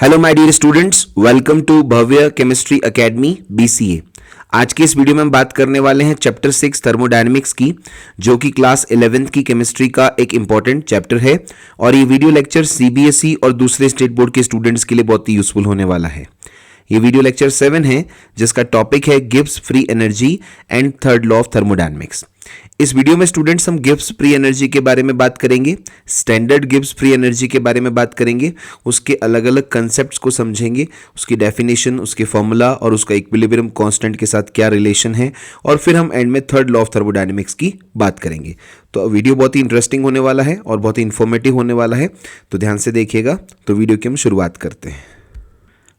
Hello my dear students, welcome to Bhavya chemistry academy BCA। आज के इस वीडियो में हम बात करने वाले हैं चैप्टर 6 थर्मोडायनेमिक्स की, जो कि क्लास 11th की केमिस्ट्री का एक इंपॉर्टेंट चैप्टर है। और ये वीडियो लेक्चर CBSE और दूसरे स्टेट बोर्ड के स्टूडेंट्स के लिए बहुत ही यूजफुल होने वाला है। ये वीडियो लेक्चर 7 है, जिसका टॉपिक है Gibbs free energy and third law of thermodynamics. इस वीडियो में स्टूडेंट्स हम गिब्स फ्री एनर्जी के बारे में बात करेंगे, स्टैंडर्ड गिब्स फ्री एनर्जी के बारे में बात करेंगे, उसके अलग अलग कंसेप्ट्स को समझेंगे, उसकी डेफिनेशन, उसके फॉर्मूला और उसका इक्विलिब्रियम कांस्टेंट के साथ क्या रिलेशन है, और फिर हम एंड में थर्ड लॉ ऑफ थर्मोडायनेमिक्स की बात करेंगे। तो वीडियो बहुत ही इंटरेस्टिंग होने वाला है और बहुत ही इंफॉर्मेटिव होने वाला है, तो ध्यान से देखिएगा। तो वीडियो की हम शुरुआत करते हैं।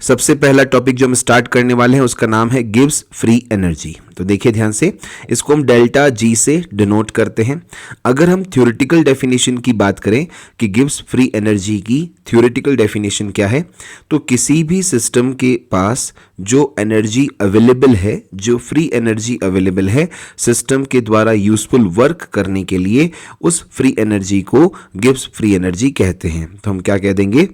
सबसे पहला टॉपिक जो हम स्टार्ट करने वाले हैं उसका नाम है गिब्स फ्री एनर्जी। तो देखिए ध्यान से, इसको हम डेल्टा जी से डिनोट करते हैं। अगर हम थ्योरेटिकल डेफिनेशन की बात करें कि गिब्स फ्री एनर्जी की थ्योरेटिकल डेफिनेशन क्या है, तो किसी भी सिस्टम के पास जो एनर्जी अवेलेबल है, जो फ्री एनर्जी अवेलेबल है सिस्टम के द्वारा यूजफुल वर्क करने के लिए, उस फ्री एनर्जी को गिब्स फ्री एनर्जी कहते हैं। तो हम क्या कह देंगे?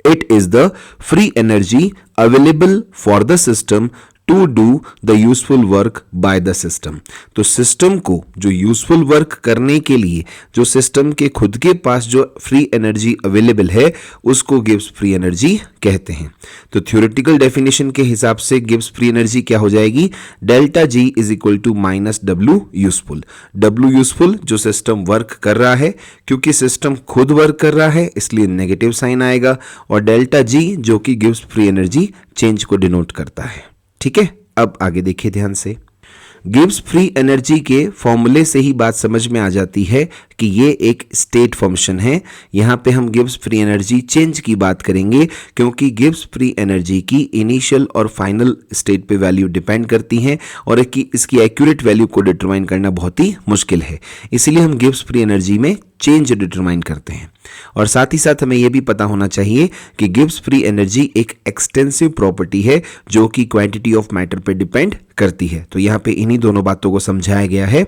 It is the free energy available for the system to do the useful work by the system। तो सिस्टम को जो यूजफुल वर्क करने के लिए जो सिस्टम के खुद के पास जो फ्री एनर्जी अवेलेबल है, उसको गिब्स फ्री एनर्जी कहते हैं। तो थ्योरेटिकल डेफिनेशन के हिसाब से गिब्स फ्री एनर्जी क्या हो जाएगी? Delta G is equal to minus W useful. W useful जो सिस्टम वर्क कर रहा है, क्योंकि सिस्टम खुद वर्क कर रहा है इसलिए नेगेटिव साइन आएगा, और डेल्टा जी जो कि गिब्स फ्री एनर्जी चेंज को डिनोट करता है। ठीक है, अब आगे देखिए ध्यान से। गिब्स फ्री एनर्जी के फॉर्मूले से ही बात समझ में आ जाती है कि ये एक स्टेट फंक्शन है। यहाँ पे हम गिब्स फ्री एनर्जी चेंज की बात करेंगे, क्योंकि गिब्स फ्री एनर्जी की इनिशियल और फाइनल स्टेट पे वैल्यू डिपेंड करती हैं, और इसकी एक्यूरेट वैल्यू को डिटरमाइन करना बहुत ही मुश्किल है। इसीलिए हम गिब्स फ्री एनर्जी में चेंज डिटरमाइन करते हैं। और साथ ही साथ हमें यह भी पता होना चाहिए कि गिब्स फ्री एनर्जी एक एक्सटेंसिव प्रॉपर्टी है, जो कि क्वांटिटी ऑफ मैटर पे डिपेंड करती है। तो यहाँ पे इन्हीं दोनों बातों को समझाया गया है।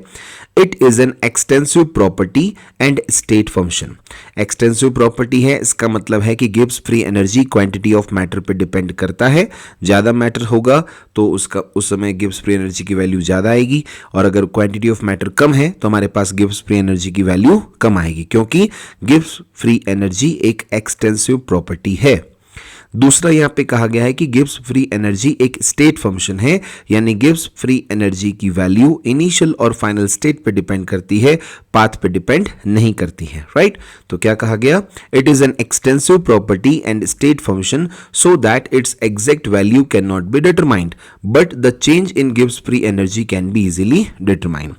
It is an extensive property and state function. Extensive property है, इसका मतलब है कि Gibbs free energy quantity of matter पे डिपेंड करता है। ज्यादा मैटर होगा तो उस समय गिब्स फ्री एनर्जी की वैल्यू ज्यादा आएगी, और अगर क्वांटिटी ऑफ मैटर कम है तो हमारे पास गिब्स फ्री एनर्जी की वैल्यू कम आएगी, क्योंकि गिब्स फ्री एनर्जी एक एक्सटेंसिव प्रॉपर्टी है। दूसरा यहां पे कहा गया है कि गिब्स फ्री एनर्जी एक स्टेट फंक्शन है, यानी गिब्स फ्री एनर्जी की वैल्यू इनिशियल और फाइनल स्टेट पे डिपेंड करती है, पाथ पे डिपेंड नहीं करती है। राइट? तो क्या कहा गया? It is an extensive property and state function so that it's exact value can not be determined, but the change in Gibbs free energy can be easily determined.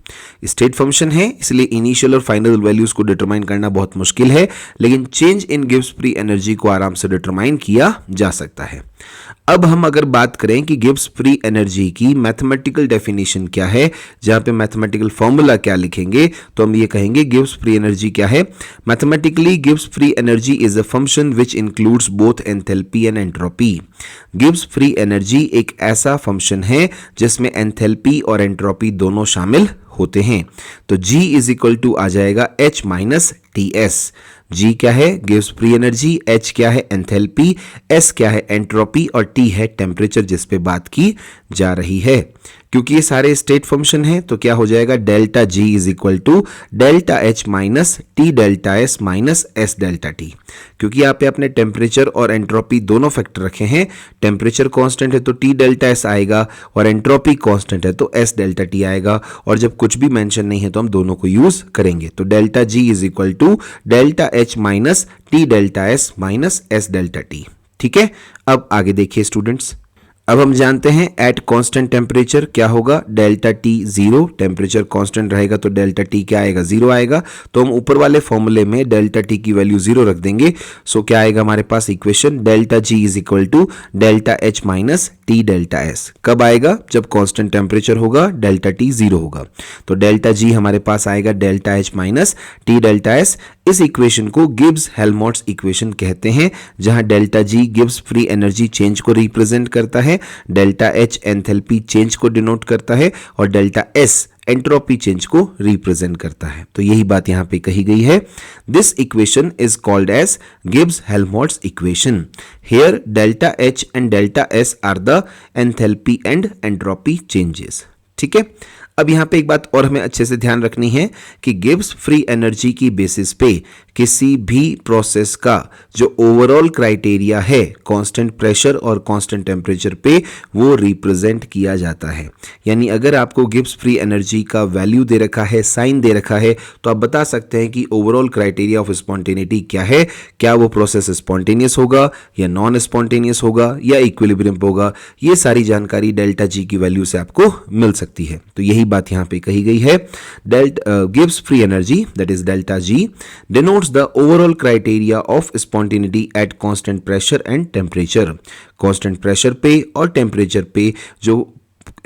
State function है, इसलिए initial और final values को determine करना बहुत मुश्किल है, लेकिन change in Gibbs free energy को आराम से डिटरमाइन किया जा सकता है। अब हम अगर बात करें कि गिब्स फ्री एनर्जी की मैथमेटिकल डेफिनेशन क्या है, जहां पे मैथमेटिकल फॉर्मूला क्या लिखेंगे, तो हम ये कहेंगे गिब्स फ्री एनर्जी क्या है? Mathematically Gibbs free energy is a function which includes both enthalpy and entropy. Gibbs free energy एक ऐसा फंक्शन है जिसमें एंथैल्पी और एंट्रोपी दोनों शामिल होते हैं। तो G इज इक्वल टू आ जाएगा H माइनस TS। G क्या है? गिब्स फ्री एनर्जी, H क्या है? एंथैल्पी, S क्या है? एंट्रोपी, और T है टेम्परेचर, जिस पे बात की जा रही है। क्योंकि ये सारे स्टेट फंक्शन हैं, तो क्या हो जाएगा? Delta G is equal to delta H minus T delta S minus S delta T। क्योंकि यहाँ पे आपने टेम्परेचर और एंट्रोपी दोनों फैक्टर रखे हैं। टेम्परेचर कांस्टेंट है तो T डेल्टा S आएगा, और एंट्रोपी कांस्टेंट है तो S डेल्टा T आएगा, और जब कुछ भी मेंशन नहीं है तो हम दोनों को यूज करेंगे। तो delta G is equal to delta H minus T delta S minus S delta T। ठीक है, अब आगे देखिए स्टूडेंट्स। अब हम जानते हैं एट कांस्टेंट टेम्परेचर क्या होगा? Delta T zero. Temperature constant रहेगा तो डेल्टा टी क्या आएगा? जीरो आएगा। तो हम ऊपर वाले फॉर्मूले में डेल्टा टी की वैल्यू जीरो रख देंगे। सो क्या आएगा हमारे पास equation? Delta G is equal to delta H minus T delta S. कब आएगा? जब कांस्टेंट टेम्परेचर होगा, डेल्टा टी जीरो होगा। तो डेल्टा जी हमारे पास आएगा delta H minus T delta S. इस इक्वेशन को गिब्स हेल्महोल्ट्ज इक्वेशन कहते हैं, जहां delta G Gibbs free energy change को रिप्रेजेंट करता है, डेल्टा एच एंथैल्पी चेंज को डिनोट करता है, और डेल्टा एस एंट्रोपी चेंज को रिप्रेजेंट करता है। तो यही बात यहाँ पे कही गई है। This equation is called as Gibbs Helmholtz equation. Here delta H and delta S are the enthalpy and entropy changes. ठीक है, अब यहाँ पे एक बात और हमें अच्छे से ध्यान रखनी है कि गिब्स फ्री एनर्जी की बेसिस पे किसी भी प्रोसेस का जो ओवरऑल क्राइटेरिया है कांस्टेंट प्रेशर और कांस्टेंट टेम्परेचर पे वो रिप्रेजेंट किया जाता है। यानी अगर आपको गिब्स फ्री एनर्जी का वैल्यू दे रखा है, साइन दे रखा है, तो आप बता सकते हैं कि ओवरऑल क्राइटेरिया ऑफ स्पॉन्टेनिटी क्या है, क्या वो प्रोसेस स्पॉन्टेनियस होगा या नॉन स्पॉन्टेनियस होगा या इक्विलिब्रियम पे होगा। ये सारी जानकारी डेल्टा जी की वैल्यू से आपको मिल सकती है। तो यही बात यहाँ पे कही गई है। Gibbs free energy that is delta G denotes the overall criteria of spontaneity at constant pressure and temperature। constant pressure पे और टेम्परेचर पे जो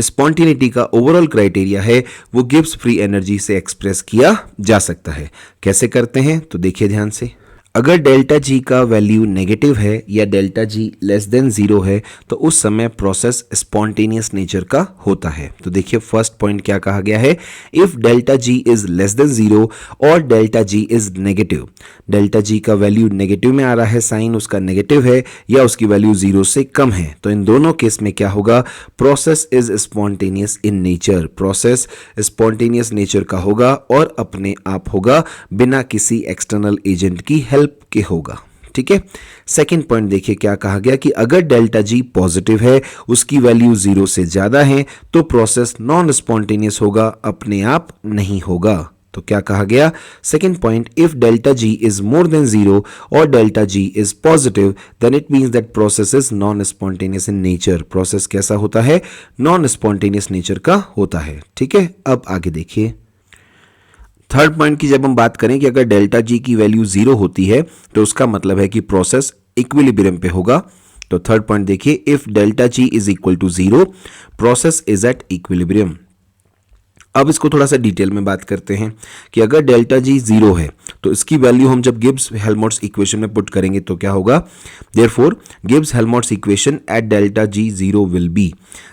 स्पॉन्टेनिटी का ओवरऑल क्राइटेरिया है वो गिब्स फ्री एनर्जी से एक्सप्रेस किया जा सकता है। कैसे करते हैं तो देखिए ध्यान से। अगर डेल्टा जी का वैल्यू नेगेटिव है या डेल्टा जी लेस देन 0 है तो उस समय प्रोसेस स्पॉन्टेनियस नेचर का होता है। तो देखिए फर्स्ट पॉइंट क्या कहा गया है, if delta G is less than 0 और delta G is negative. Delta G का वैल्यू नेगेटिव में आ रहा है, साइन उसका नेगेटिव है या उसकी वैल्यू 0 से कम है, तो इन दोनों केस में क्या होगा, process is spontaneous in nature. Process spontaneous nature का होगा और अपने आप होगा, बिना किसी एक्सटर्नल एजेंट की हेल्प के होगा। ठीक है, सेकंड पॉइंट देखिए क्या कहा गया कि अगर डेल्टा जी पॉजिटिव है, उसकी वैल्यू 0 से ज्यादा है, तो प्रोसेस नॉन स्पॉन्टेनियस होगा, अपने आप नहीं होगा। तो क्या कहा गया, second point, if delta G is more than 0 और delta G is positive then it means that process is non spontaneous in nature. Process कैसा होता है, नॉन स्पॉन्टेनियस नेचर का होता है। ठीक है, अब आगे देखिए थर्ड पॉइंट की जब हम बात करें कि अगर डेल्टा जी की वैल्यू 0 होती है तो उसका मतलब है कि प्रोसेस इक्विलिब्रियम पे होगा। तो थर्ड पॉइंट देखिए, if delta G is equal to 0 process is at equilibrium. अब इसको थोड़ा सा डिटेल में बात करते हैं कि अगर डेल्टा जी 0 है तो इसकी वैल्यू हम जब गिब्स हेल्महोल्ट्ज इक्वेशन में पुट करेंगे तो क्या होगा, therefore Gibbs Helmholtz equation at delta G 0 will be.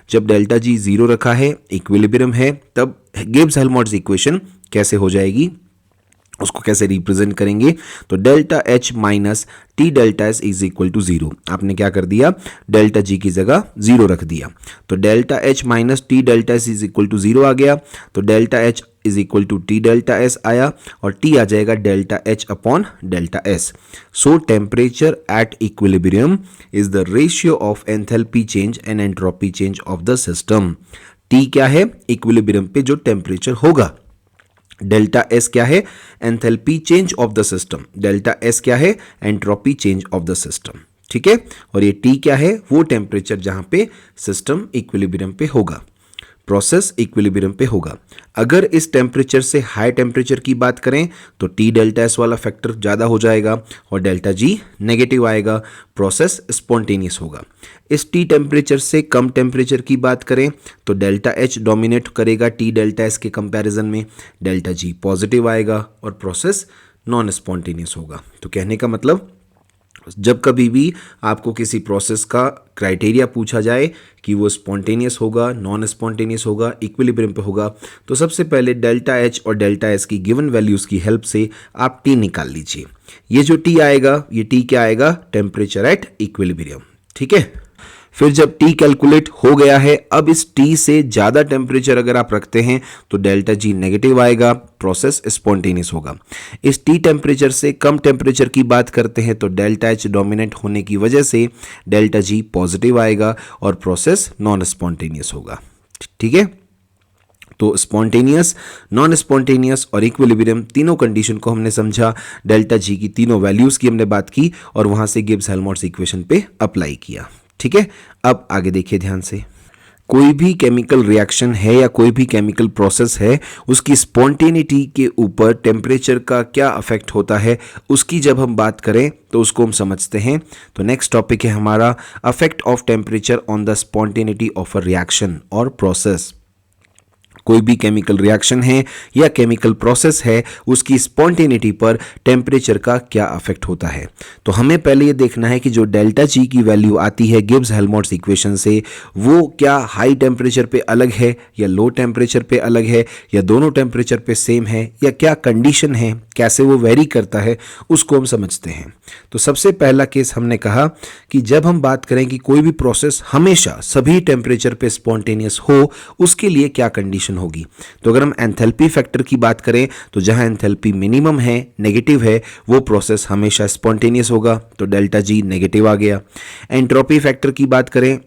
जब डेल्टा जी 0 रखा है, इक्विलिब्रियम है, तब गिब्स हेल्महोल्ट्ज इक्वेशन कैसे हो जाएगी, उसको कैसे रिप्रेजेंट करेंगे, तो delta H minus T delta S is equal to 0। आपने क्या कर दिया, डेल्टा जी की जगह 0 रख दिया, तो delta H minus T delta S is equal to 0 आ गया। तो delta H is equal to T delta S आया और टी आ जाएगा delta H upon delta S. So temperature at equilibrium is the ratio of enthalpy change and entropy change of the system. T क्या है, equilibrium पे जो temperature होगा। Delta S क्या है, enthalpy change of the system. Delta S क्या है, entropy change of the system. ठीक है, और ये टी क्या है, वो टेम्परेचर जहां पे सिस्टम इक्विलिब्रियम पे होगा, प्रोसेस इक्विलिब्रियम पे होगा। अगर इस टेम्परेचर से हाई टेम्परेचर की बात करें तो टी डेल्टा एस वाला फैक्टर ज़्यादा हो जाएगा और डेल्टा जी नेगेटिव आएगा, प्रोसेस स्पॉन्टेनियस होगा। इस टी टेम्परेचर से कम टेम्परेचर की बात करें तो डेल्टा एच डोमिनेट करेगा टी डेल्टा एस के कंपैरिजन में, डेल्टा जी पॉजिटिव आएगा और प्रोसेस नॉन स्पॉन्टेनियस होगा। तो कहने का मतलब जब कभी भी आपको किसी प्रोसेस का क्राइटेरिया पूछा जाए कि वो स्पॉन्टेनियस होगा, नॉन स्पॉन्टेनियस होगा, इक्विलिब्रियम पे होगा, तो सबसे पहले डेल्टा एच और डेल्टा एस की गिवन वैल्यूज़ की हेल्प से आप टी निकाल लीजिए। ये जो टी आएगा, ये टी क्या आएगा, टेम्परेचर एट इक्विलिब्रियम। ठीक है, फिर जब T कैलकुलेट हो गया है, अब इस T से ज़्यादा टेम्परेचर अगर आप रखते हैं तो डेल्टा G नेगेटिव आएगा, प्रोसेस स्पॉन्टेनियस होगा। इस T टेम्परेचर से कम टेम्परेचर की बात करते हैं तो डेल्टा H डोमिनेट होने की वजह से डेल्टा G पॉजिटिव आएगा और प्रोसेस नॉन स्पॉन्टेनियस होगा। ठीक है, तो स्पॉन्टेनियस, नॉन स्पॉन्टेनियस और इक्विलिब्रियम तीनों कंडीशन को हमने समझा, डेल्टा जी की तीनों वैल्यूज़ की हमने बात की और वहाँ से गिब्स हेल्महोल्ट्ज इक्वेशन पे अप्लाई किया। ठीक है, अब आगे देखिए ध्यान से। कोई भी केमिकल रिएक्शन है या कोई भी केमिकल प्रोसेस है, उसकी स्पॉन्टेनिटी के ऊपर टेम्परेचर का क्या अफेक्ट होता है, उसकी जब हम बात करें तो उसको हम समझते हैं। तो नेक्स्ट टॉपिक है हमारा affect of temperature on the spontaneity of a reaction और प्रोसेस। कोई भी केमिकल रिएक्शन है या केमिकल प्रोसेस है, उसकी स्पॉन्टेनिटी पर टेम्परेचर का क्या अफेक्ट होता है। तो हमें पहले ये देखना है कि जो डेल्टा जी की वैल्यू आती है गिब्स हेल्महोल्ट्ज इक्वेशन से, वो क्या हाई टेम्परेचर पे अलग है या लो टेम्परेचर पे अलग है या दोनों टेम्परेचर पे सेम है, या क्या कंडीशन है, कैसे वो वेरी करता है, उसको हम समझते हैं। तो सबसे पहला केस हमने कहा कि जब हम बात करें कि कोई भी प्रोसेस हमेशा सभी टेम्परेचर पे स्पॉन्टेनियस हो, उसके लिए क्या कंडीशन होगी। तो अगर हम एंथैल्पी फैक्टर की बात करें तो जहां एंथैल्पी मिनिमम है, नेगेटिव है, वो प्रोसेस हमेशा स्पॉन्टेनियस होगा, तो डेल्टा जी नेगेटिव आ गया। एंट्रोपी फैक्टर की बात करें,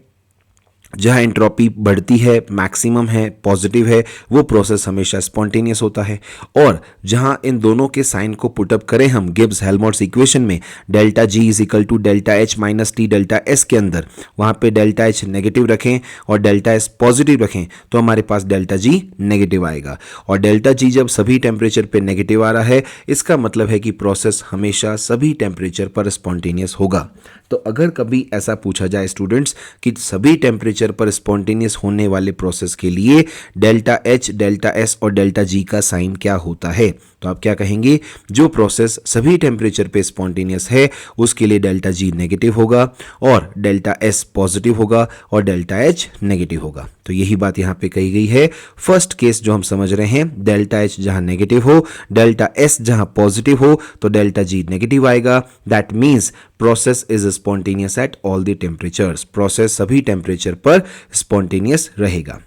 जहां एंट्रोपी बढ़ती है, मैक्सिमम है, पॉजिटिव है, वो प्रोसेस हमेशा स्पॉन्टेनियस होता है। और जहां इन दोनों के साइन को पुटअप करें हम गिब्स हेल्महोल्ट्ज इक्वेशन में, delta G is equal to delta H minus T delta S के अंदर, वहां पे डेल्टा एच नेगेटिव रखें और डेल्टा एस पॉजिटिव रखें, तो हमारे पास डेल्टा जी नेगेटिव आएगा। और डेल्टा जी जब सभी टेम्परेचर पे नेगेटिव आ रहा है, इसका मतलब है कि प्रोसेस हमेशा सभी टेम्परेचर पर स्पॉन्टेनियस होगा। तो अगर कभी ऐसा पूछा जाए स्टूडेंट्स कि सभी टेम्परेचर पर स्पॉन्टेनियस होने वाले प्रोसेस के लिए डेल्टा एच, डेल्टा एस और डेल्टा जी का साइन क्या होता है, तो आप क्या कहेंगे, जो प्रोसेस सभी टेम्परेचर पे स्पॉन्टेनियस है उसके लिए डेल्टा जी नेगेटिव होगा और डेल्टा एस पॉजिटिव होगा और डेल्टा एच नेगेटिव होगा। तो यही बात यहाँ पे कही गई है। फर्स्ट केस जो हम समझ रहे हैं, डेल्टा एच जहां नेगेटिव हो, डेल्टा एस जहां पॉजिटिव हो, तो डेल्टा जी नेगेटिव आएगा। That means process is spontaneous at all the temperatures, process सभी टेम्परेचर पर स्पॉन्टेनियस रहेगा।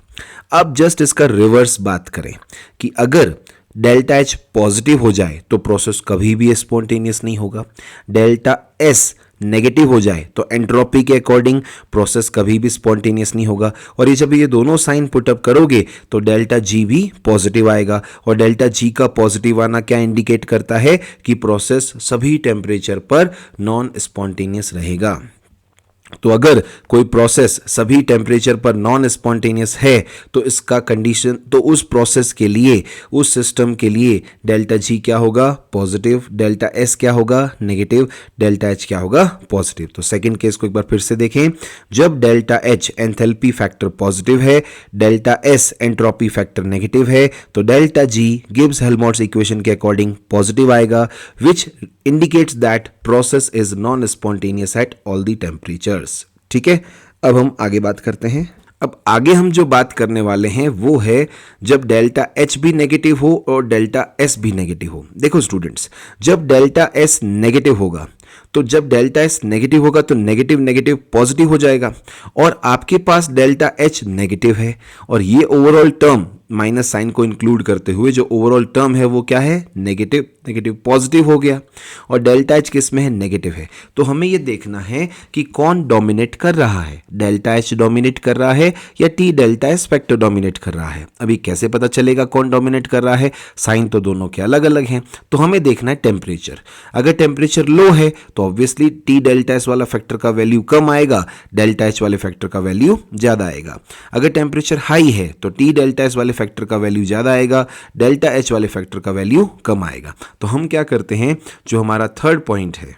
अब जस्ट इसका रिवर्स बात करें कि अगर डेल्टा एच पॉजिटिव हो जाए तो प्रोसेस कभी भी स्पॉन्टेनियस नहीं होगा, डेल्टा एस नेगेटिव हो जाए तो एंट्रोपी के अकॉर्डिंग प्रोसेस कभी भी स्पॉन्टेनियस नहीं होगा। और ये जब ये दोनों साइन पुटअप करोगे तो डेल्टा जी भी पॉजिटिव आएगा। और डेल्टा जी का पॉजिटिव आना क्या इंडिकेट करता है कि प्रोसेस सभी टेम्परेचर पर नॉन स्पॉन्टेनियस रहेगा। तो अगर कोई प्रोसेस सभी टेम्परेचर पर नॉन स्पॉन्टेनियस है तो इसका कंडीशन, तो उस प्रोसेस के लिए, उस सिस्टम के लिए डेल्टा जी क्या होगा, पॉजिटिव, डेल्टा एस क्या होगा, नेगेटिव, डेल्टा एच क्या होगा, पॉजिटिव। तो सेकंड केस को एक बार फिर से देखें, जब delta H enthalpy factor positive है, delta S entropy factor negative है, तो delta G Gibbs Helmholtz equation के अकॉर्डिंग पॉजिटिव आएगा, which indicates that process is non-spontaneous at all the temperatures। ठीक है, अब हम आगे बात करते हैं। अब आगे हम जो बात करने वाले हैं वो है जब डेल्टा एच भी नेगेटिव हो और डेल्टा एस भी नेगेटिव हो। देखो स्टूडेंट्स, जब डेल्टा एस नेगेटिव होगा, तो जब डेल्टा एस नेगेटिव होगा तो नेगेटिव नेगेटिव पॉजिटिव हो जाएगा, और आपके पास डेल्टा एच नेगेटिव है और ये ओवरऑल टर्म माइनस साइन को इंक्लूड करते हुए जो ओवरऑल टर्म है वो क्या है, नेगेटिव नेगेटिव पॉजिटिव हो गया, और डेल्टा एच किस में है, नेगेटिव है। तो हमें ये देखना है कि कौन डोमिनेट कर रहा है, डेल्टा एच डोमिनेट कर रहा है या T delta S factor dominate कर रहा है। अभी कैसे पता चलेगा कौन डोमिनेट कर रहा है, साइन तो दोनों के अलग अलग हैं। तो हमें देखना है टेम्परेचर, अगर टेम्परेचर लो है तो ऑब्वियसली टी डेल्टा एस वाला फैक्टर का वैल्यू कम आएगा, डेल्टा एच वाले फैक्टर का वैल्यू ज्यादा आएगा। अगर टेम्परेचर हाई है तो टी डेल्टा एस वाले फैक्टर का वैल्यू ज्यादा आएगा, डेल्टा एच वाले फैक्टर का वैल्यू कम आएगा। तो हम क्या करते हैं, जो हमारा थर्ड पॉइंट है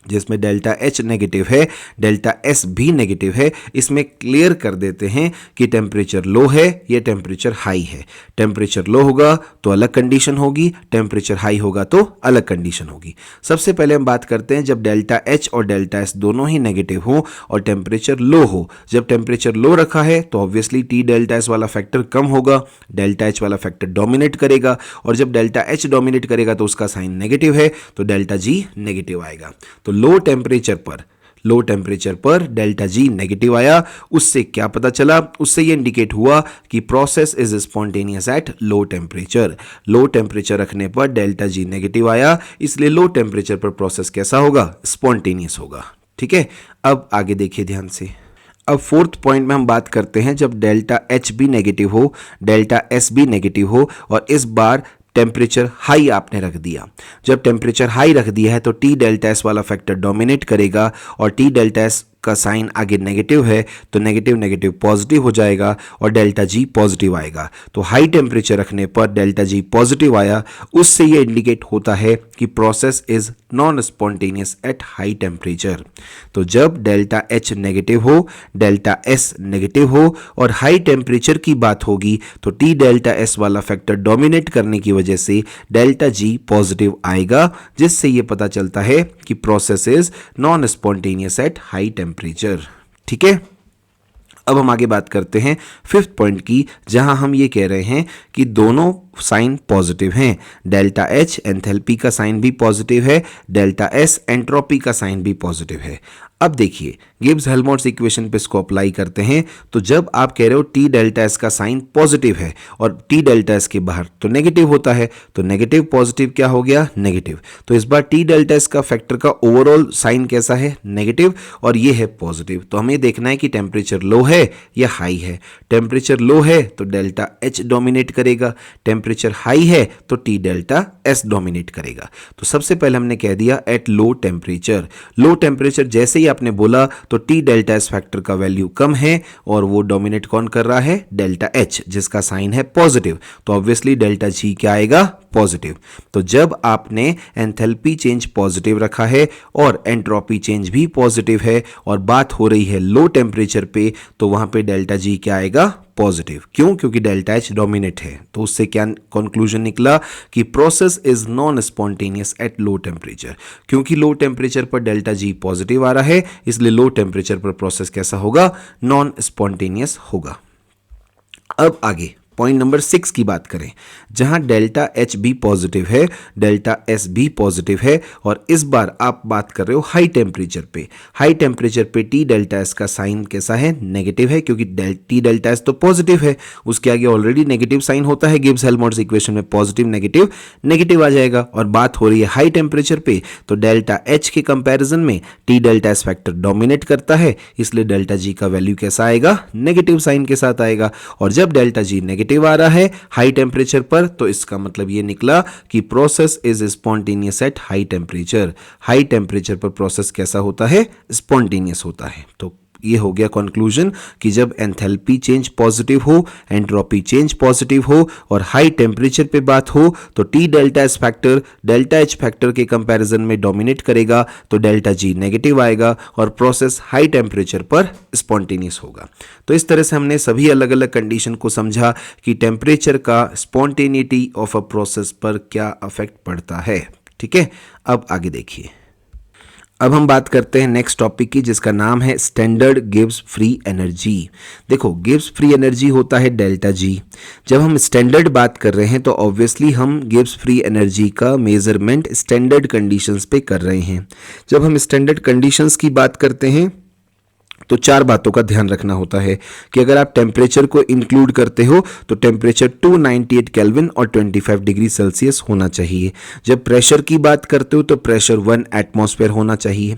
जिसमें डेल्टा एच नेगेटिव है, डेल्टा एस भी नेगेटिव है, इसमें क्लियर कर देते हैं कि टेम्परेचर लो है या टेम्परेचर हाई है। टेम्परेचर लो होगा तो अलग कंडीशन होगी, टेम्परेचर हाई होगा तो अलग कंडीशन होगी। सबसे पहले हम बात करते हैं जब डेल्टा एच और डेल्टा एस दोनों ही नेगेटिव हो और टेम्परेचर लो हो। जब टेम्परेचर लो रखा है तो ऑब्वियसली टी डेल्टा एस वाला फैक्टर कम होगा, डेल्टा एच वाला फैक्टर डोमिनेट करेगा, और जब डेल्टा एच डोमिनेट करेगा तो उसका साइन नेगेटिव है, तो डेल्टा जी नेगेटिव आएगा। तो लो टेम्परेचर पर डेल्टा जी नेगेटिव आया। उससे क्या पता चला, उससे ये इंडिकेट हुआ कि process is spontaneous at low temperature. Low temperature रखने पर डेल्टा जी नेगेटिव आया, इसलिए लो टेम्परेचर पर प्रोसेस कैसा होगा, स्पॉन्टेनियस होगा। ठीक है, अब आगे देखिए ध्यान से। अब फोर्थ पॉइंट में हम बात करते हैं जब डेल्टा एच भी नेगेटिव हो, डेल्टा एस भी नेगेटिव हो, और इस बार टेम्परेचर हाई आपने रख दिया। जब टेम्परेचर हाई रख दिया है तो टी डेल्टा एस वाला फैक्टर डोमिनेट करेगा और टी डेल्टा एस आपका साइन आगे नेगेटिव है तो नेगेटिव नेगेटिव पॉजिटिव हो जाएगा और डेल्टा जी पॉजिटिव आएगा। तो हाई टेम्परेचर रखने पर डेल्टा जी पॉजिटिव आया, उससे ये इंडिकेट होता है कि process is non spontaneous at high temperature. तो जब डेल्टा एच नेगेटिव हो, डेल्टा एस नेगेटिव हो और हाई टेम्परेचर की बात होगी तो टी डेल्टा एस वाला फैक्टर डोमिनेट करने की वजह से डेल्टा जी पॉजिटिव आएगा, जिससे ये पता चलता है कि process is non spontaneous at high temperature. ठीक है, अब हम आगे बात करते हैं फिफ्थ पॉइंट की, जहां हम ये कह रहे हैं कि दोनों साइन पॉजिटिव हैं। डेल्टा एच एंथैल्पी का साइन भी पॉजिटिव है, डेल्टा एस एंट्रोपी का साइन भी पॉजिटिव है। अब देखिए गिब्स हेल्महोल्ट्ज इक्वेशन पे इसको अप्लाई करते हैं, तो जब आप कह रहे हो टी डेल्टा एस का साइन पॉजिटिव है और टी डेल्टा एस के बाहर तो नेगेटिव होता है, तो नेगेटिव पॉजिटिव क्या हो गया, नेगेटिव। तो इस बार टी डेल्टा एस का फैक्टर का ओवरऑल साइन कैसा है, नेगेटिव, और ये है पॉजिटिव। तो हमें देखना है कि टेम्परेचर लो है या हाई है। टेम्परेचर लो है तो डेल्टा एच डोमिनेट करेगा, टेम्परेचर हाई है तो टी डेल्टा एस डोमिनेट करेगा। तो सबसे पहले हमने कह दिया at low temperature. Low temperature जैसे ही आपने बोला तो टी डेल्टा एस फैक्टर का वैल्यू कम है और वो डोमिनेट कौन कर रहा है, डेल्टा एच, जिसका साइन है पॉजिटिव। तो ऑब्वियसली डेल्टा जी क्या आएगा, पॉजिटिव। तो जब आपने एंथैल्पी चेंज पॉजिटिव रखा है और एंट्रोपी चेंज भी पॉजिटिव है और बात हो रही है लो टेम्परेचर पे, तो वहां पे डेल्टा जी क्या आएगा, पॉजिटिव। क्यों, क्योंकि डेल्टा एच डोमिनेट है। तो उससे क्या कंक्लूजन निकला कि process is non spontaneous at low temperature. क्योंकि लो टेम्परेचर पर डेल्टा जी पॉजिटिव आ रहा है, इसलिए लो टेम्परेचर पर प्रोसेस कैसा होगा, नॉन स्पॉन्टेनियस होगा। अब आगे पॉइंट नंबर 6 की बात करें, जहां डेल्टा एच भी पॉजिटिव है, डेल्टा एस भी पॉजिटिव है, और इस बार आप बात कर रहे हो हाई टेम्परेचर पे। हाई टेम्परेचर पे टी डेल्टा एस का साइन कैसा है, नेगेटिव है, क्योंकि टी डेल्टा एस तो पॉजिटिव है, उसके आगे ऑलरेडी नेगेटिव साइन होता है गिब्स हेल्महोल्ट्ज इक्वेशन में, पॉजिटिव नेगेटिव नेगेटिव आ जाएगा। और बात हो रही है हाई टेम्परेचर पे, तो डेल्टा एच के कंपैरिजन में T delta S factor dominate करता है, इसलिए डेल्टा जी का वैल्यू कैसा आएगा, नेगेटिव साइन के साथ आएगा। और जब डेल्टा जी नेगेटिव आ रहा है हाई टेम्परेचर पर, तो इसका मतलब ये निकला कि process is spontaneous at high temperature. High temperature पर प्रोसेस कैसा होता है, स्पॉन्टेनियस होता है। तो ये हो गया कंक्लूजन कि जब एंथैल्पी चेंज पॉजिटिव हो, एंट्रोपी चेंज पॉजिटिव हो और हाई टेम्परेचर पे बात हो, तो T delta S factor delta H factor के कंपैरिजन में डोमिनेट करेगा, तो डेल्टा जी नेगेटिव आएगा और प्रोसेस हाई टेम्परेचर पर स्पॉन्टेनियस होगा। तो इस तरह से हमने सभी अलग अलग कंडीशन को समझा कि टेम्परेचर का स्पॉन्टेनिटी ऑफ अ प्रोसेस पर क्या अफेक्ट पड़ता है। ठीक है, अब आगे देखिए। अब हम बात करते हैं नेक्स्ट टॉपिक की, जिसका नाम है स्टैंडर्ड गिब्स फ्री एनर्जी। देखो गिब्स फ्री एनर्जी होता है डेल्टा जी। जब हम स्टैंडर्ड बात कर रहे हैं तो ऑब्वियसली हम गिब्स फ्री एनर्जी का मेजरमेंट स्टैंडर्ड कंडीशंस पे कर रहे हैं। जब हम स्टैंडर्ड कंडीशंस की बात करते हैं तो 4 बातों का ध्यान रखना होता है कि अगर आप टेम्परेचर को इंक्लूड करते हो तो टेम्परेचर 298 केल्विन और 25 डिग्री सेल्सियस होना चाहिए। जब प्रेशर की बात करते हो तो प्रेशर 1 एटमॉस्फेयर होना चाहिए।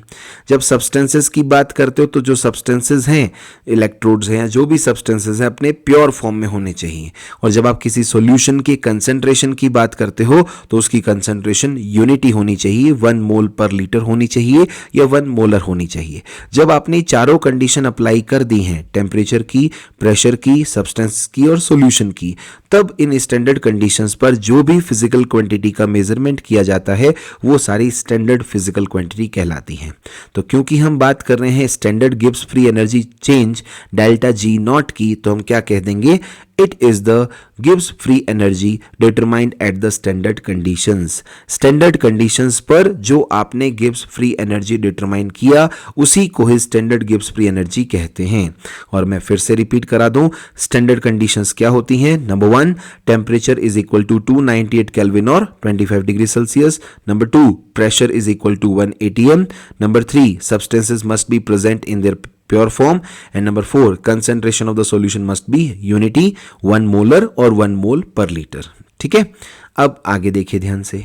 जब सब्सटेंसेस की बात करते हो तो जो सब्सटेंसेस हैं, इलेक्ट्रोड्स हैं, जो भी सब्सटेंसेस हैं, अपने प्योर फॉर्म में होने चाहिए। और जब आप किसी सॉल्यूशन के कंसंट्रेशन की बात करते हो तो उसकी कंसंट्रेशन यूनिटी होनी चाहिए, 1 मोल पर लीटर होनी चाहिए या 1 मोलर होनी चाहिए। जब आपने चारों कंडीशन अप्लाई कर दी हैं, टेम्परेचर की, प्रेशर की, सब्सटेंस की और सॉल्यूशन की, तब इन स्टैंडर्ड कंडीशंस पर जो भी फिजिकल क्वांटिटी का मेजरमेंट किया जाता है वो सारी स्टैंडर्ड फिजिकल क्वांटिटी कहलाती हैं। तो क्योंकि हम बात कर रहे हैं standard Gibbs free energy change delta G not की, तो हम क्या कह देंगे, it is the Gibbs free energy determined at the standard conditions. Standard conditions पर जो आपने गिब्स फ्री एनर्जी डिटरमाइन किया उसी को ही स्टैंडर्ड गिब्स फ्री एनर्जी कहते हैं। और मैं फिर से रिपीट करा दूं, स्टैंडर्ड कंडीशंस क्या होती हैं। Number 1, temperature is equal to 298 kelvin और 25 degree Celsius. Number 2, pressure is equal to 1 atm. Number 3, substances must be present in their pure form. And number 4, concentration of the solution must be unity, 1 molar और 1 mole per liter. ठीक है, अब आगे देखिए ध्यान से।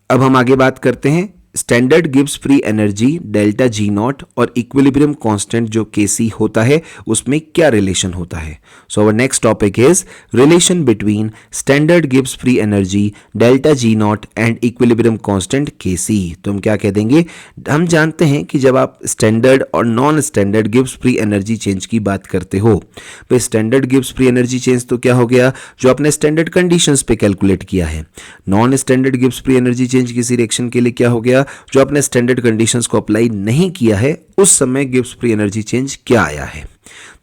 अब हम आगे बात करते हैं standard Gibbs free energy delta G naught और इक्विलिब्रियम कांस्टेंट जो Kc होता है उसमें क्या रिलेशन होता है। So our next topic is relation between standard Gibbs free energy delta G naught and equilibrium constant Kc। तो हम क्या कह देंगे, हम जानते हैं कि जब आप स्टैंडर्ड और non standard Gibbs free energy change की बात करते हो, तो standard Gibbs free energy change तो क्या हो गया, जो आपने स्टैंडर्ड कंडीशंस पे कैलकुलेट किया है। Non standard Gibbs free energy change किसी रिएक्शन के लिए क्या हो गया, जो आपने स्टैंडर्ड कंडीशंस को अप्लाई नहीं किया है, उस समय गिब्स फ्री एनर्जी चेंज क्या आया है।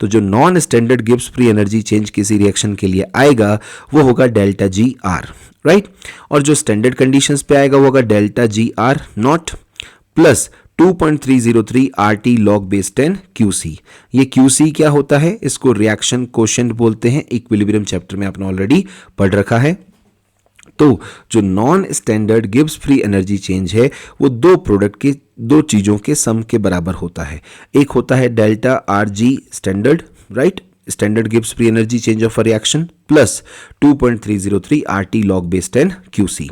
तो जो non standard Gibbs free energy change किसी रिएक्शन के लिए आएगा वो होगा डेल्टा जी आर, राइट। और जो स्टैंडर्ड कंडीशंस पे आएगा वो होगा delta G R naught plus 2.303 RT log base 10 QC। ये QC क्या होता है, इसको रिएक्शन कोशेंट बोलते हैं, इक्विलिब्रियम चैप्टर में आपने ऑलरेडी पढ़ रखा है। तो जो non standard Gibbs free energy change है वो दो प्रोडक्ट के, दो चीजों के सम के बराबर होता है। एक होता है delta R ji standard, right, standard Gibbs free energy change of a reaction plus 2.303 RT log base 10 QC।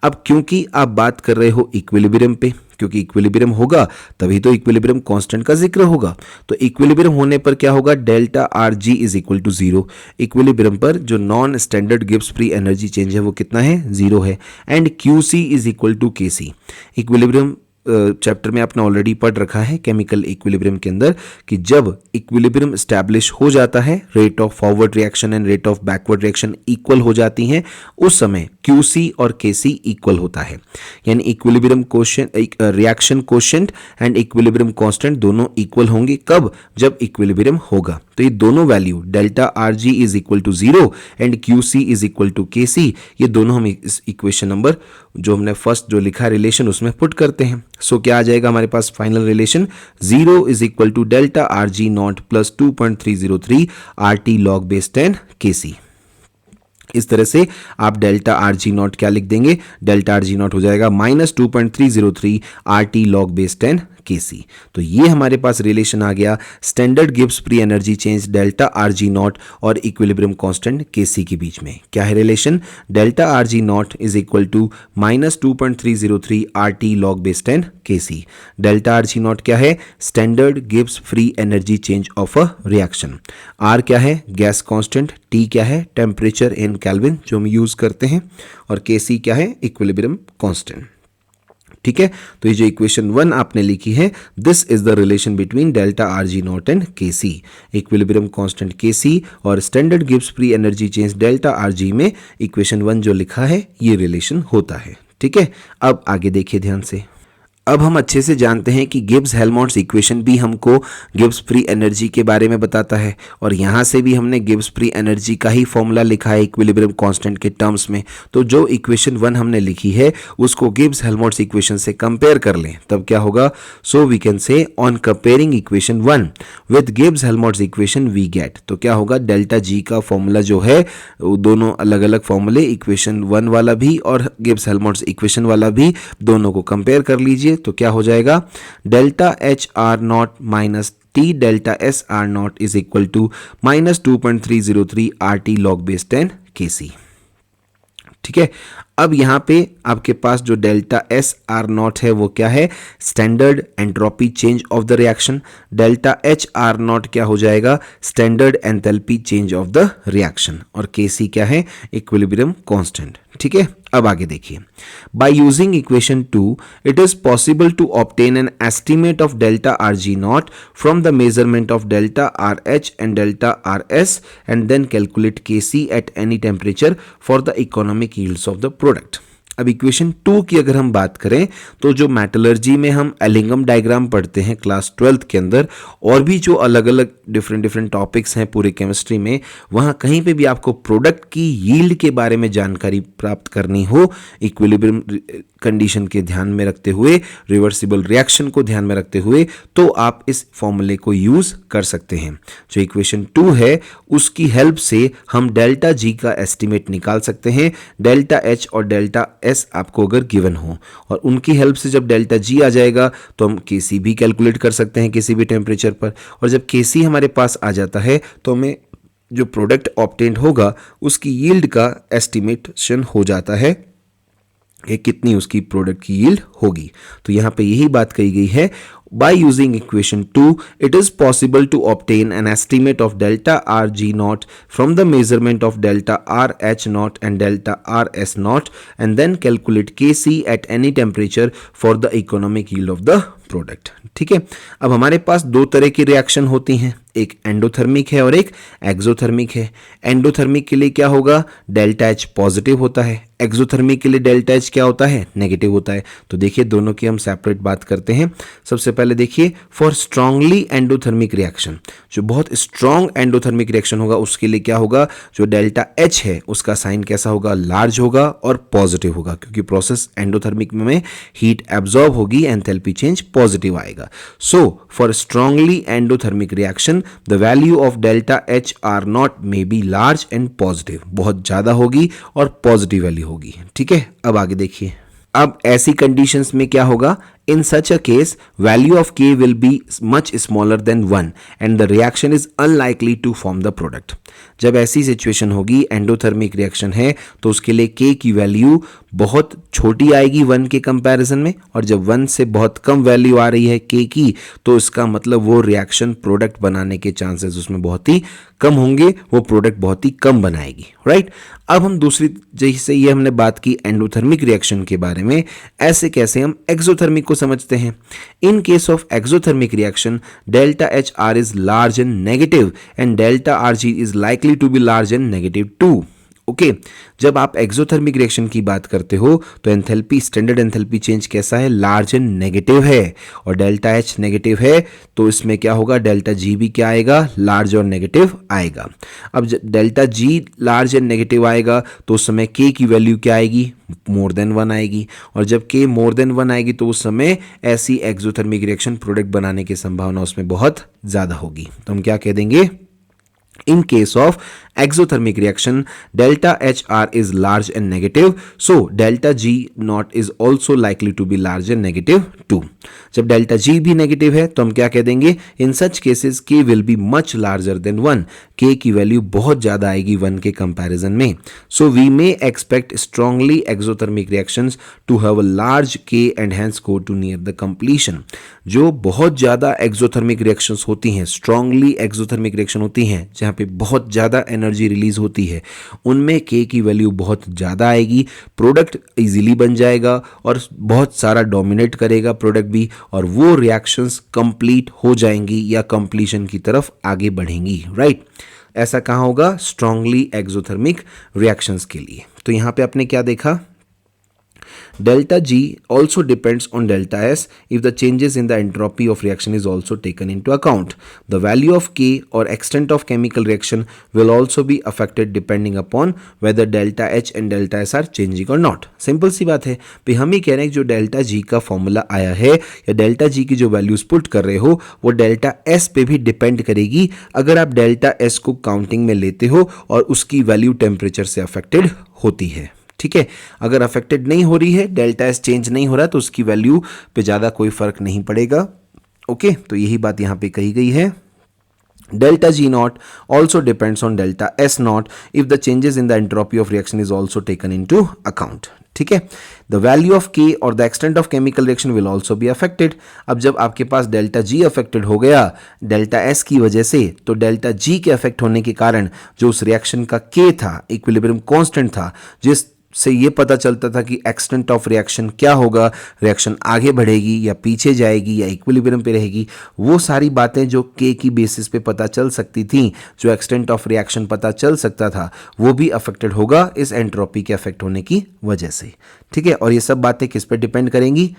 अब क्योंकि आप बात कर रहे हो इक्विलिब्रियम पे, क्योंकि इक्विलिब्रियम होगा तभी तो इक्विलिब्रियम कांस्टेंट का जिक्र होगा। तो इक्विलिब्रियम होने पर क्या होगा, delta R G is equal to zero. Equilibrium पर जो non standard Gibbs free energy change है वो कितना है, जीरो है। And Q C is equal to K C. Equilibrium chapter में आपने ऑलरेडी पढ़ रखा है केमिकल इक्विलिब्रियम के अंदर कि जब इक्विलिब्रियम स्टैब्लिश हो जाता है, rate of forward reaction and rate of backward reaction equal हो जाती हैं, उस समय QC और KC इक्वल होता है। यानी equilibrium quotient, reaction quotient and equilibrium constant दोनों इक्वल होंगे। कब, जब इक्विलिब्रियम होगा। तो ये दोनों value delta R G is equal to zero and QC is equal to KC, ये दोनों हम इस इक्वेशन नंबर जो हमने फर्स्ट जो लिखा रिलेशन उसमें पुट करते हैं। सो क्या आ जाएगा हमारे पास final relation, zero is equal to delta R G naught plus 2.303 RT log base 10 KC। इस तरह से आप डेल्टा आर जी नॉट क्या लिख देंगे, डेल्टा आर जी नॉट हो जाएगा minus 2.303 RT log base 10 KC। तो ये हमारे पास रिलेशन आ गया standard Gibbs free energy change delta R G naught और इक्विलिब्रियम कांस्टेंट KC के बीच में। क्या है relation, delta R G naught is equal to minus 2.303 RT log base 10 KC। Delta R G naught क्या है, standard Gibbs free energy change of a reaction. R क्या है, गैस कांस्टेंट। T क्या है, टेम्परेचर इन केल्विन जो हम use करते हैं। और KC क्या है, इक्विलिब्रियम कांस्टेंट। ठीक है, तो ये जो इक्वेशन 1 आपने लिखी है, this is the relation between delta R G naught and KC। Equilibrium constant KC और standard Gibbs free energy change delta R जी में इक्वेशन 1 जो लिखा है ये रिलेशन होता है। ठीक है, अब आगे देखिए ध्यान से। अब हम अच्छे से जानते हैं कि गिब्स हेल्महोल्ट्ज इक्वेशन भी हमको गिब्स फ्री एनर्जी के बारे में बताता है, और यहाँ से भी हमने गिब्स फ्री एनर्जी का ही फॉर्मूला लिखा है इक्विलिब्रियम कांस्टेंट के टर्म्स में। तो जो इक्वेशन 1 हमने लिखी है उसको गिब्स हेल्महोल्ट्ज इक्वेशन से कंपेयर कर लें, तब क्या होगा, so we can say on comparing equation 1 with Gibbs Helmholtz equation we get. तो क्या होगा, डेल्टा जी का फॉर्मूला जो है वो दोनों अलग अलग फॉर्मूले, इक्वेशन 1 वाला भी और गिब्स हेल्महोल्ट्ज इक्वेशन वाला भी, दोनों को कंपेयर कर लीजिए। तो क्या हो जाएगा, delta H R naught minus T delta S R naught is equal to minus 2.303 RT log base 10 KC। ठीक है, अब यहां पे आपके पास जो डेल्टा एस आर नॉट है वो क्या है, standard entropy change of the reaction. Delta H R not क्या हो जाएगा, standard enthalpy change of the reaction. और KC क्या है, इक्विलिब्रियम कांस्टेंट। ठीक है, अब आगे देखिए। By using equation 2 it is possible to obtain an estimate of delta R G naught from the measurement of delta R H and delta R S and then calculate KC at any temperature for the economic yields of the product. अब equation 2 की अगर हम बात करें तो जो metallurgy में हम एलिंगम डायग्राम पढ़ते हैं क्लास 12th के अंदर, और भी जो अलग अलग डिफरेंट टॉपिक्स हैं पूरे केमिस्ट्री में, वहाँ कहीं पे भी आपको प्रोडक्ट की यील्ड के बारे में जानकारी प्राप्त करनी हो, इक्विलिब्रियम कंडीशन के ध्यान में रखते हुए, रिवर्सिबल रिएक्शन को ध्यान में रखते हुए, तो आप इस फॉर्मूले को यूज कर सकते हैं। जो इक्वेशन 2 है उसकी हेल्प से हम डेल्टा जी का एस्टिमेट निकाल सकते हैं, डेल्टा एच और डेल्टा एस आपको अगर गिवन हो, और उनकी हेल्प से जब डेल्टा जी आ जाएगा तो हम KC भी कैलकुलेट कर सकते हैं किसी भी टेम्परेचर पर। और जब KC हमारे पास आ जाता है तो हमें जो प्रोडक्ट ऑब्टेन्ड होगा उसकी यील्ड का एस्टिमेशन हो जाता है कि कितनी उसकी प्रोडक्ट की यील्ड होगी। तो यहाँ पे यही बात कही गई है, by using equation 2 it is possible to obtain an estimate of delta r g naught from the measurement of delta r h naught and delta r s naught and then calculate kc at any temperature for the economic yield of the product. ठीक है, अब हमारे पास दो तरह की reaction होती हैं, एक एंडोथर्मिक है और एक एक्सोथर्मिक है। एंडोथर्मिक के लिए क्या होगा, डेल्टा एच पॉजिटिव होता है, एक्सोथर्मिक के लिए डेल्टा एच क्या होता है, नेगेटिव होता है। तो देखिए दोनों की हम सेपरेट बात करते हैं। सबसे पहले देखिए, फॉर स्ट्रांगली एंडोथर्मिक रिएक्शन, जो बहुत स्ट्रांग एंडोथर्मिक रिएक्शन होगा उसके लिए क्या होगा, जो डेल्टा एच है उसका साइन कैसा होगा, लार्ज होगा और पॉजिटिव होगा, क्योंकि प्रोसेस एंडोथर्मिक में हीट एब्जॉर्ब होगी, एंथैल्पी चेंज पॉजिटिव आएगा। So for strongly endothermic reaction the value of delta H R not may be large and positive, बहुत ज्यादा होगी और पॉजिटिव वैल्यू होगी। ठीक है, अब आगे देखिए, अब ऐसी कंडीशंस में क्या होगा, in such a case value of k will be much smaller than 1 and the reaction is unlikely to form the product। जब ऐसी सिचुएशन होगी, एंडोथर्मिक रिएक्शन है, तो उसके लिए k की वैल्यू बहुत छोटी आएगी 1 के कंपैरिजन में, और जब 1 से बहुत कम वैल्यू आ रही है k की, तो इसका मतलब वो रिएक्शन प्रोडक्ट बनाने के चांसेस उसमें बहुत ही कम होंगे, वो प्रोडक्ट बहुत ही कम बनाएगी। राइट, अब हम दूसरी, जैसे ये हमने बात की एंडोथर्मिक रिएक्शन के बारे में, ऐसे कैसे हम एक्सोथर्मिक को समझते हैं। In case of exothermic reaction delta H R is large and negative and delta R G is likely to be large and negative too. Okay, जब आप एक्सोथर्मिक रिएक्शन की बात करते हो तो एंथैल्पी, स्टैंडर्ड एंथैल्पी चेंज कैसा है, large and negative है, और डेल्टा एच नेगेटिव है, तो इसमें क्या होगा, डेल्टा जी भी क्या आएगा, लार्ज और नेगेटिव आएगा। अब delta G large and negative आएगा तो उस समय के की वैल्यू क्या आएगी, मोर देन 1 आएगी, और जब के मोर देन 1 आएगी तो उस समय ऐसी एक्सोथर्मिक रिएक्शन प्रोडक्ट बनाने की संभावना उसमें बहुत ज्यादा होगी। तो हम क्या कह देंगे, in case of exothermic reaction delta hr is large and negative, so delta g naught is also likely to be large and negative too। जब डेल्टा जी भी नेगेटिव है तो हम क्या कह देंगे, in such cases k will be much larger than 1, k की value बहुत ज्यादा आएगी 1 के कंपैरिजन में। So we may expect strongly exothermic reactions to have a large k and hence go to near the completion. जो बहुत ज्यादा exothermic reactions होती हैं, स्ट्रांगली एक्सोथर्मिक रिएक्शन होती हैं जहां पे बहुत ज्यादा एनर्जी रिलीज होती है, उनमें k की वैल्यू बहुत ज्यादा आएगी, प्रोडक्ट इजीली बन जाएगा और बहुत सारा डोमिनेट करेगा प्रोडक्ट भी, और वो रिएक्शंस कंप्लीट हो जाएंगी या कंप्लीशन की तरफ आगे बढ़ेंगी। राइट, ऐसा कहां होगा, स्ट्रांगली एक्सोथर्मिक रिएक्शंस के लिए। तो यहां पे आपने क्या देखा, delta G also depends on delta S if the changes in the entropy of reaction is also taken into account. The value of K or extent of chemical reaction will also be affected depending upon whether delta H and delta S are changing or not. Simple सी बात है भाई, हम ही कह रहे हैं कि जो डेल्टा G का फॉर्मूला आया है या डेल्टा G की जो वैल्यूज पुट कर रहे हो वो डेल्टा S पे भी डिपेंड करेगी, अगर आप डेल्टा S को काउंटिंग में लेते हो और उसकी वैल्यू टेम्परेचर से अफेक्टेड होती है। ठीक है, अगर अफेक्टेड नहीं हो रही है, डेल्टा एस चेंज नहीं हो रहा, तो उसकी वैल्यू पे ज़्यादा कोई फर्क नहीं पड़ेगा। ओके, तो यही बात यहाँ पे कही गई है। Delta G naught also depends on delta S naught if the changes in the entropy of reaction is also taken into account। ठीक है, the value of K और the extent of chemical reaction will also be affected। अब जब आपके पास delta G affected हो गया delta S की वजह से, तो डेल्टा G के अफेक्ट होने के कारण जो उस रिएक्शन का K था, इक्विलिब्रियम कांस्टेंट था, जिस से ये पता चलता था कि एक्सटेंट ऑफ रिएक्शन क्या होगा, रिएक्शन आगे बढ़ेगी या पीछे जाएगी या इक्विलिब्रियम पे रहेगी, वो सारी बातें जो के की बेसिस पे पता चल सकती थी, जो एक्सटेंट ऑफ रिएक्शन पता चल सकता था, वो भी अफेक्टेड होगा इस एंट्रोपी के अफेक्ट होने की वजह से। ठीक है, और ये सब बातें किस पे डिपेंड करेंगी,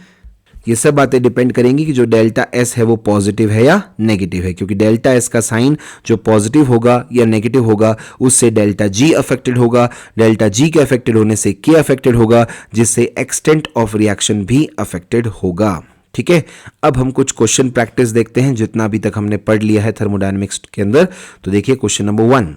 ये सब बातें डिपेंड करेंगी कि जो डेल्टा एस है वो पॉजिटिव है या नेगेटिव है, क्योंकि डेल्टा एस का साइन जो पॉजिटिव होगा या नेगेटिव होगा उससे डेल्टा जी अफेक्टेड होगा, डेल्टा जी के अफेक्टेड होने से के अफेक्टेड होगा, जिससे एक्सटेंट ऑफ रिएक्शन भी अफेक्टेड होगा। ठीक है, अब हम कुछ क्वेश्चन प्रैक्टिस देखते हैं जितना अभी तक हमने पढ़ लिया है थर्मोडायनेमिक्स के अंदर। तो देखिए क्वेश्चन नंबर 1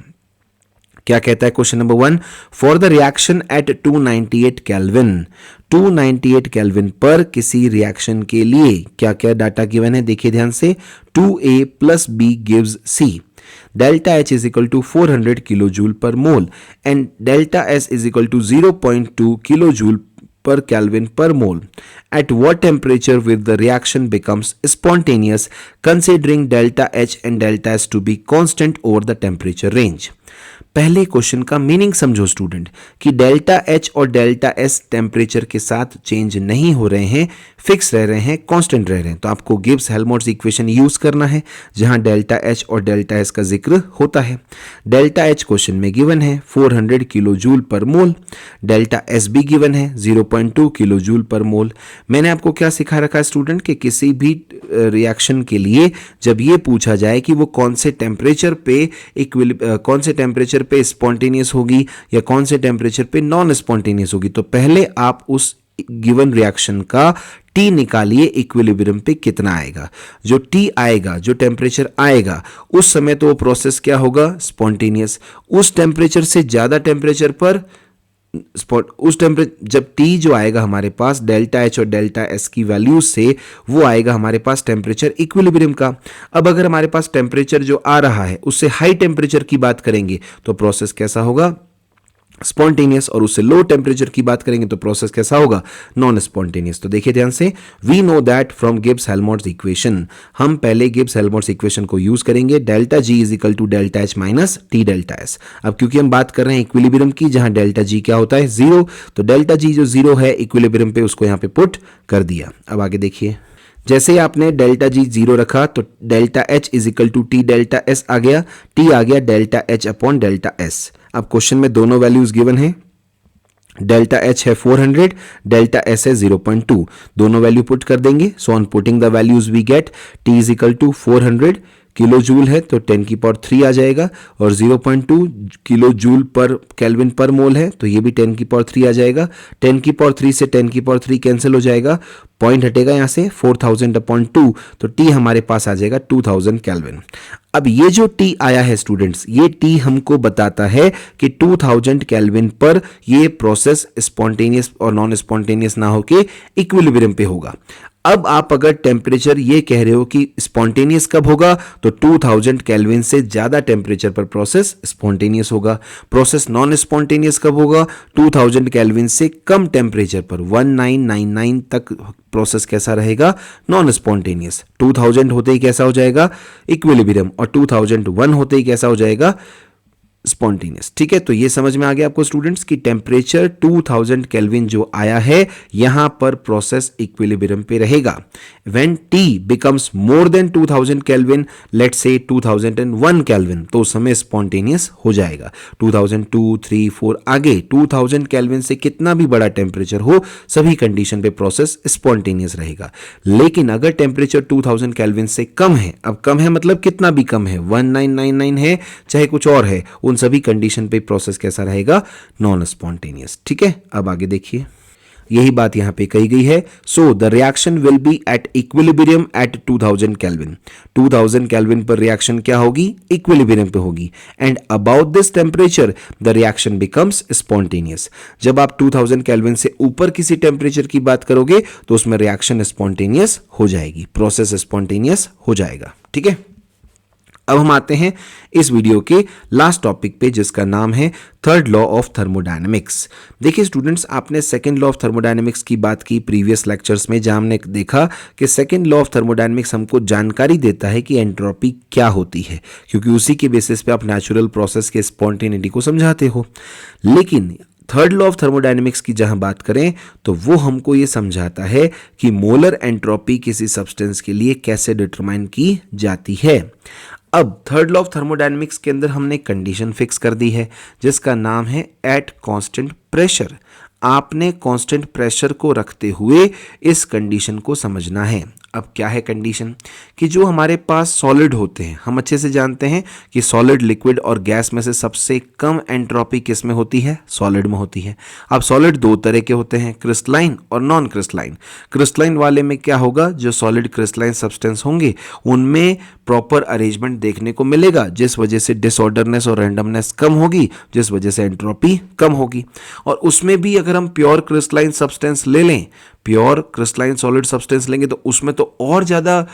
क्या कहता है। Question number 1, for the reaction at 298 kelvin, 298 kelvin पर किसी रिएक्शन के लिए क्या क्या डाटा गिवन है, देखिए ध्यान से। 2A plus B gives C, delta H is equal to 400 kilo joule पर mole and delta S is equal to 0.2 kilo joule per Kelvin per mole. At what temperature will the reaction becomes spontaneous considering delta H and delta S to be constant over the temperature range? पहले question का meaning समझो student कि delta H और delta S temperature के साथ change नहीं हो रहे हैं, फिक्स रह रहे हैं, कांस्टेंट रह रहे हैं। तो आपको गिब्स हेल्महोल्ट्ज इक्वेशन यूज करना है जहां डेल्टा एच और डेल्टा एस का जिक्र होता है। डेल्टा एच क्वेश्चन में गिवन है 400 किलो जूल पर मोल, डेल्टा एस भी गिवन है 0.2 किलो जूल पर मोल। मैंने आपको क्या सिखा रखा है स्टूडेंट कि किसी भी रिएक्शन के लिए जब ये पूछा जाए कि वो कौन से टेम्परेचर पे स्पॉन्टेनियस होगी या कौन से टेम्परेचर पे नॉन स्पॉन्टेनियस होगी, तो पहले आप उस गिवन रिएक्शन का T निकालिए इक्विलिब्रियम पे कितना आएगा। जो T आएगा, जो टेम्परेचर आएगा उस समय तो वो प्रोसेस क्या होगा, स्पॉन्टेनियस। उस टेम्परेचर से ज्यादा टेम्परेचर पर जब T जो आएगा हमारे पास डेल्टा H और डेल्टा S की वैल्यू से, वो आएगा हमारे पास टेम्परेचर इक्विलिब्रियम का। अब अगर हमारे पास टेम्परेचर जो आ रहा है उससे हाई टेम्परेचर की बात करेंगे तो प्रोसेस कैसा होगा, स्पॉन्टेनियस, और उससे लो टेम्परेचर की बात करेंगे तो प्रोसेस कैसा होगा, नॉन स्पॉन्टेनियस। तो देखिए ध्यान से, we know that from Gibbs Helmholtz equation, हम पहले गिब्स हेल्महोल्ट्ज इक्वेशन को यूज करेंगे, delta G is equal to delta H minus T delta S. अब क्योंकि हम बात कर रहे हैं इक्विलिब्रियम की जहां डेल्टा जी क्या होता है, जीरो, तो डेल्टा जी जो जीरो है इक्विलिब्रियम पे उसको यहां पे पुट कर दिया। अब आगे देखिए, जैसे ही आपने डेल्टा जी जीरो रखा तो delta H is equal to T delta S आ गया, टी आ गया delta H upon delta S. अब क्वेश्चन में दोनों वैल्यूज गिवन है, डेल्टा एच है 400, डेल्टा एस है 0.2, दोनों वैल्यू पुट कर देंगे। So on putting the values we get T is equal to 400 kilo joule है तो 10 की पावर 3 आ जाएगा, और 0.2 किलो जूल पर केल्विन पर मोल है तो ये भी 10 की पावर 3 आ जाएगा। 10 की पावर 3 से 10 की पावर 3 कैंसिल हो जाएगा, पॉइंट हटेगा यहाँ से 4000 अपॉन 2, तो टी हमारे पास आ जाएगा 2000 केल्विन। अब ये जो टी आया है स्टूडेंट्स, ये टी हमको बताता है कि 2000 केल्विन पर ये प्रोसेस स्पॉन्टेनियस और नॉन स्पॉन्टेनियस ना होके इक्विलिब्रियम पे होगा। अब आप अगर टेम्परेचर ये कह रहे हो कि स्पॉन्टेनियस कब होगा, तो 2000 केल्विन से ज्यादा टेम्परेचर पर प्रोसेस स्पॉन्टेनियस होगा। प्रोसेस नॉन स्पॉन्टेनियस कब होगा, 2000 केल्विन से कम टेम्परेचर पर 1999 तक प्रोसेस कैसा रहेगा, नॉन स्पॉन्टेनियस। 2000 होते ही कैसा हो जाएगा, इक्विलिब्रियम, और 2001 होते ही कैसा हो जाएगा, स्पॉन्टेनियस। ठीक है, तो ये समझ में आ गया आपको स्टूडेंट्स कि टेम्परेचर 2000 केल्विन जो आया है यहां पर प्रोसेस इक्विलिब्रियम पे रहेगा। When T becomes more than 2000 kelvin, let's say 2001 kelvin, तो उस समय स्पॉन्टेनियस हो जाएगा। 2002, 3, 4 आगे 2000 केल्विन से कितना भी बड़ा टेम्परेचर हो, सभी कंडीशन पे प्रोसेस स्पॉन्टेनियस रहेगा। लेकिन अगर टेम्परेचर 2000 केल्विन से कम है, अब कम है मतलब कितना भी कम है, 1999 है चाहे कुछ और है, उन सभी कंडीशन पे प्रोसेस कैसा रहेगा, नॉन स्पॉन्टेनियस। ठीक है, अब आगे देखिए, यही बात यहां पे कही गई है। So the reaction will be at equilibrium at 2000 kelvin. 2000 kelvin पर रिएक्शन क्या होगी, इक्विलिब्रियम पे होगी, and about this temperature the reaction becomes spontaneous. जब आप 2000 केल्विन से ऊपर किसी टेम्परेचर की बात करोगे तो उसमें रिएक्शन स्पॉन्टेनियस हो जाएगी, प्रोसेस स्पॉन्टेनियस हो जाएगा। ठीक है, अब हम आते हैं इस वीडियो के लास्ट टॉपिक पे जिसका नाम है थर्ड लॉ ऑफ थर्मोडायनेमिक्स। देखिए स्टूडेंट्स, आपने सेकंड लॉ ऑफ थर्मोडायनेमिक्स की बात की प्रीवियस लेक्चर्स में, जहां हमने देखा कि सेकंड लॉ ऑफ थर्मोडायनेमिक्स हमको जानकारी देता है कि एंट्रोपी क्या होती है, क्योंकि उसी के बेसिस पे आप नेचुरल प्रोसेस के स्पॉन्टेनिटी को समझाते हो। लेकिन थर्ड लॉ ऑफ थर्मोडायनेमिक्स की जहां बात करें तो वो हमको ये समझाता है कि मोलर एंट्रोपी किसी सब्सटेंस के लिए कैसे डिटरमाइन की जाती है। अब थर्ड लॉ ऑफ थर्मोडायनेमिक्स के अंदर हमने कंडीशन फिक्स कर दी है जिसका नाम है एट कांस्टेंट प्रेशर। आपने कांस्टेंट प्रेशर को रखते हुए इस कंडीशन को समझना है। अब क्या है कंडीशन, कि जो हमारे पास सॉलिड होते हैं, हम अच्छे से जानते हैं कि सॉलिड, लिक्विड और गैस में से सबसे कम एंट्रोपी किस में होती है, सॉलिड में होती है। अब सॉलिड दो तरह के होते हैं, क्रिस्टलाइन और नॉन क्रिस्टलाइन। क्रिस्टलाइन वाले में क्या होगा, जो सॉलिड क्रिस्टलाइन सब्सटेंस होंगे उनमें प्रॉपर अरेंजमेंट देखने को मिलेगा, जिस वजह से डिसऑर्डरनेस और रैंडमनेस कम होगी, जिस वजह से एंट्रोपी कम होगी। और उसमें भी अगर हम प्योर क्रिस्टलाइन सब्सटेंस ले लें, प्योर क्रिस्टलाइन सॉलिड सब्सटेंस लेंगे तो उसमें तो और ज़्यादा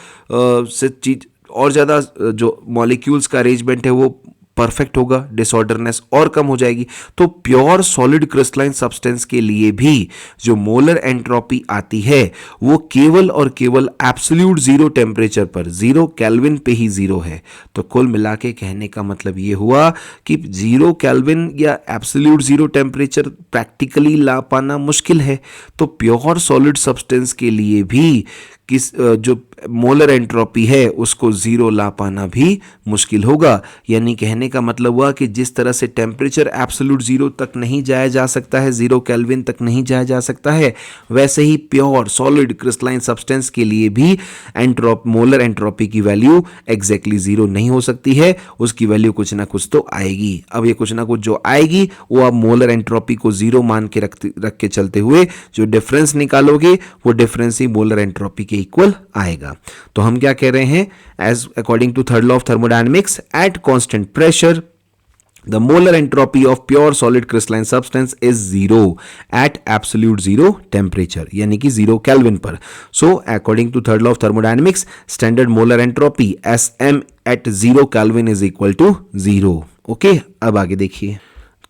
जो मॉलिक्यूल्स का अरेंजमेंट है वो परफेक्ट होगा, डिसऑर्डरनेस और कम हो जाएगी। तो प्योर सॉलिड क्रिस्टलाइन सब्सटेंस के लिए भी जो मोलर एंट्रोपी आती है वो केवल और केवल एब्सोल्यूट जीरो टेम्परेचर पर, 0 केल्विन पे ही जीरो है। तो कुल मिला के कहने का मतलब ये हुआ कि 0 केल्विन या एब्सोल्यूट जीरो टेम्परेचर प्रैक्टिकली ला पाना मुश्किल है। तो प्योर सॉलिड सब्सटेंस के लिए भी जो मोलर एंट्रोपी है उसको जीरो ला पाना भी मुश्किल होगा। यानी कहने का मतलब हुआ कि जिस तरह से टेम्परेचर एब्सोल्यूट जीरो तक नहीं जाया जा सकता है, 0 केल्विन तक नहीं जाया जा सकता है, वैसे ही प्योर सॉलिड क्रिस्टलाइन सब्सटेंस के लिए भी मोलर एंट्रोपी की वैल्यू एग्जैक्टली जीरो नहीं हो सकती है, उसकी वैल्यू कुछ ना कुछ तो आएगी। अब ये कुछ ना कुछ जो आएगी वो आप मोलर एंट्रोपी को जीरो मान के रख के चलते हुए जो डिफरेंस निकालोगे वो डिफरेंस ही मोलर एंट्रोपी के इक्वल आएगा। तो हम क्या कह रहे हैं, as according to third law of thermodynamics, at constant pressure the molar entropy of pure solid crystalline substance is zero at absolute zero temperature, यानी कि 0 केल्विन पर। So according to third law of thermodynamics, standard molar entropy Sm at 0 Kelvin is equal to 0। Okay, अब आगे देखिए,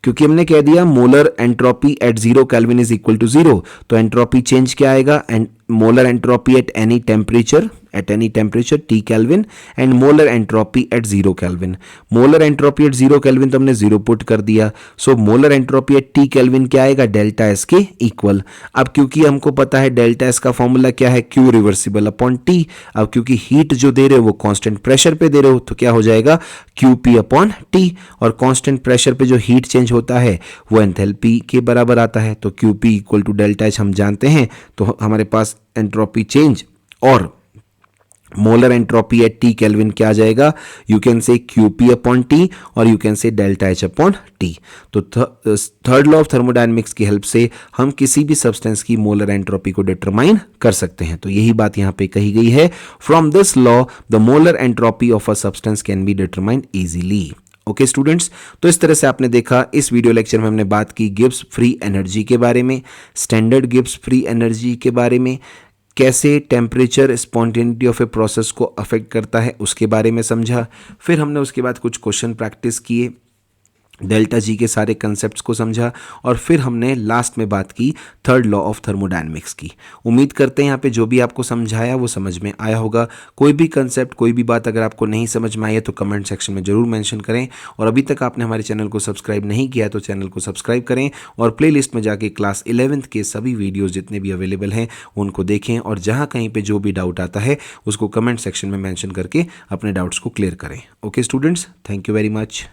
क्योंकि हमने कह दिया molar entropy at 0 kelvin is equal to 0, तो एंट्रोपी चेंज क्या आएगा, molar entropy at any temperature T Kelvin and molar entropy at 0 Kelvin। Molar entropy at 0 kelvin तो हमने 0 पुट कर दिया। So molar entropy at T Kelvin क्या आएगा, delta S के इक्वल। अब क्योंकि हमको पता है डेल्टा एस का फॉर्मूला क्या है, Q रिवर्सिबल अपॉन T। अब क्योंकि हीट जो दे रहे हो वो कांस्टेंट प्रेशर पे दे रहे हो तो क्या हो जाएगा, QP अपॉन T। और कांस्टेंट प्रेशर पे जो हीट चेंज होता है वो एंथैल्पी के बराबर आता है। तो QP equal to delta H हम जानते हैं, तो हमारे पास एंट्रोपी चेंज और molar entropy at T Kelvin क्या आ जाएगा, you can say QP upon T और you can say delta H upon T। तो थर्ड लॉ ऑफ थर्मोडायनेमिक्स की हेल्प से हम किसी भी सब्सटेंस की मोलर एंट्रोपी को डिटरमाइन कर सकते हैं। तो यही बात यहाँ पे कही गई है, from this law the molar entropy of a substance can be determined easily. Okay students, तो इस तरह से आपने देखा, इस वीडियो लेक्चर में हमने बात की गिब्स फ्री एनर्जी के बारे में, स्टैंडर्ड गिब्स फ्री एनर्जी के बारे में, कैसे temperature spontaneity of a process को अफेक्ट करता है उसके बारे में समझा। फिर हमने उसके बाद कुछ क्वेश्चन प्रैक्टिस किए, डेल्टा जी के सारे कंसेप्ट्स को समझा, और फिर हमने लास्ट में बात की थर्ड लॉ ऑफ थर्मोडायनेमिक्स की। उम्मीद करते हैं यहाँ पे जो भी आपको समझाया वो समझ में आया होगा। कोई भी कंसेप्ट, कोई भी बात अगर आपको नहीं समझ में आई है तो कमेंट सेक्शन में जरूर मेंशन करें। और अभी तक आपने हमारे चैनल को सब्सक्राइब नहीं किया तो चैनल को सब्सक्राइब करें और प्लेलिस्ट में जाके क्लास 11th के सभी वीडियोज़ जितने भी अवेलेबल हैं उनको देखें, और जहाँ कहीं पर जो भी डाउट आता है उसको कमेंट सेक्शन में मैंशन करके अपने डाउट्स को क्लियर करें। Okay students, thank you very much.